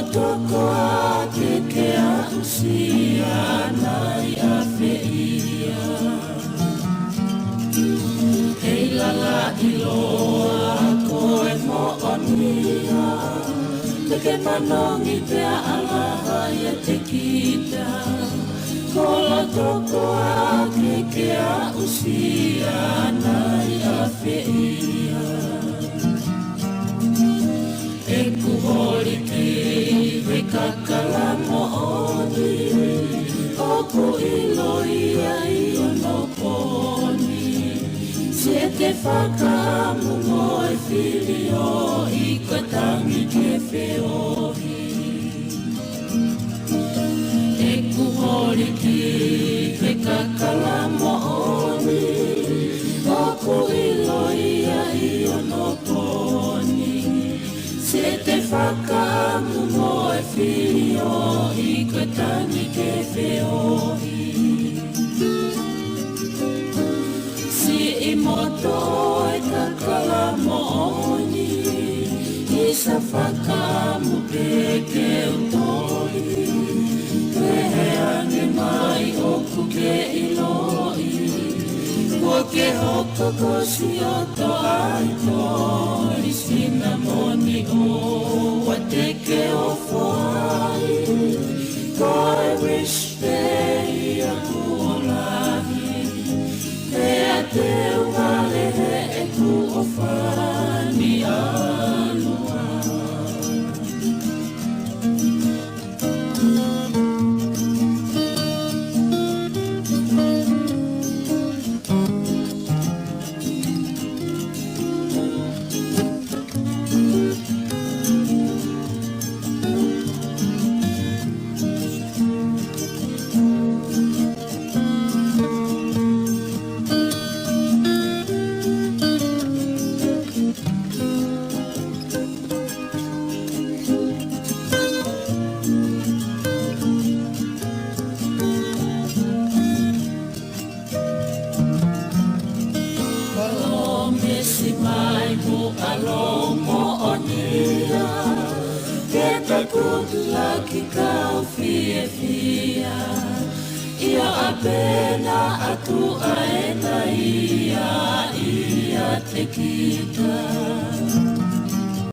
toko ake ke a usia nai a whiia. Hei lala I loa koe mo onia, te ke manongi te alaha ia te kita. Kola toko ake ke a usia nai a whiia. E kuhori ki we kakala mo oni, oku ilo ia I ono poni. Se te whakamu mo e whiri o I koe tangi ke whiohi. E kuhori ki we kakala mo oni, oku ilo ia I ono poni. Se te whakamu mo e whiri o I koe tangi ke whiohi. Si I moto e kakala mo oni, I sa whakamu peke utoi. Pehe ange mai oku ke iloi, kua ke hoko kosi o to ai tori. Sina moni o wa te ke o whai, koe wish te ia kuolahi. Pea te ungale he e ku o whani alua. Laki kau fie fia, ia apena atu aena ia te kita.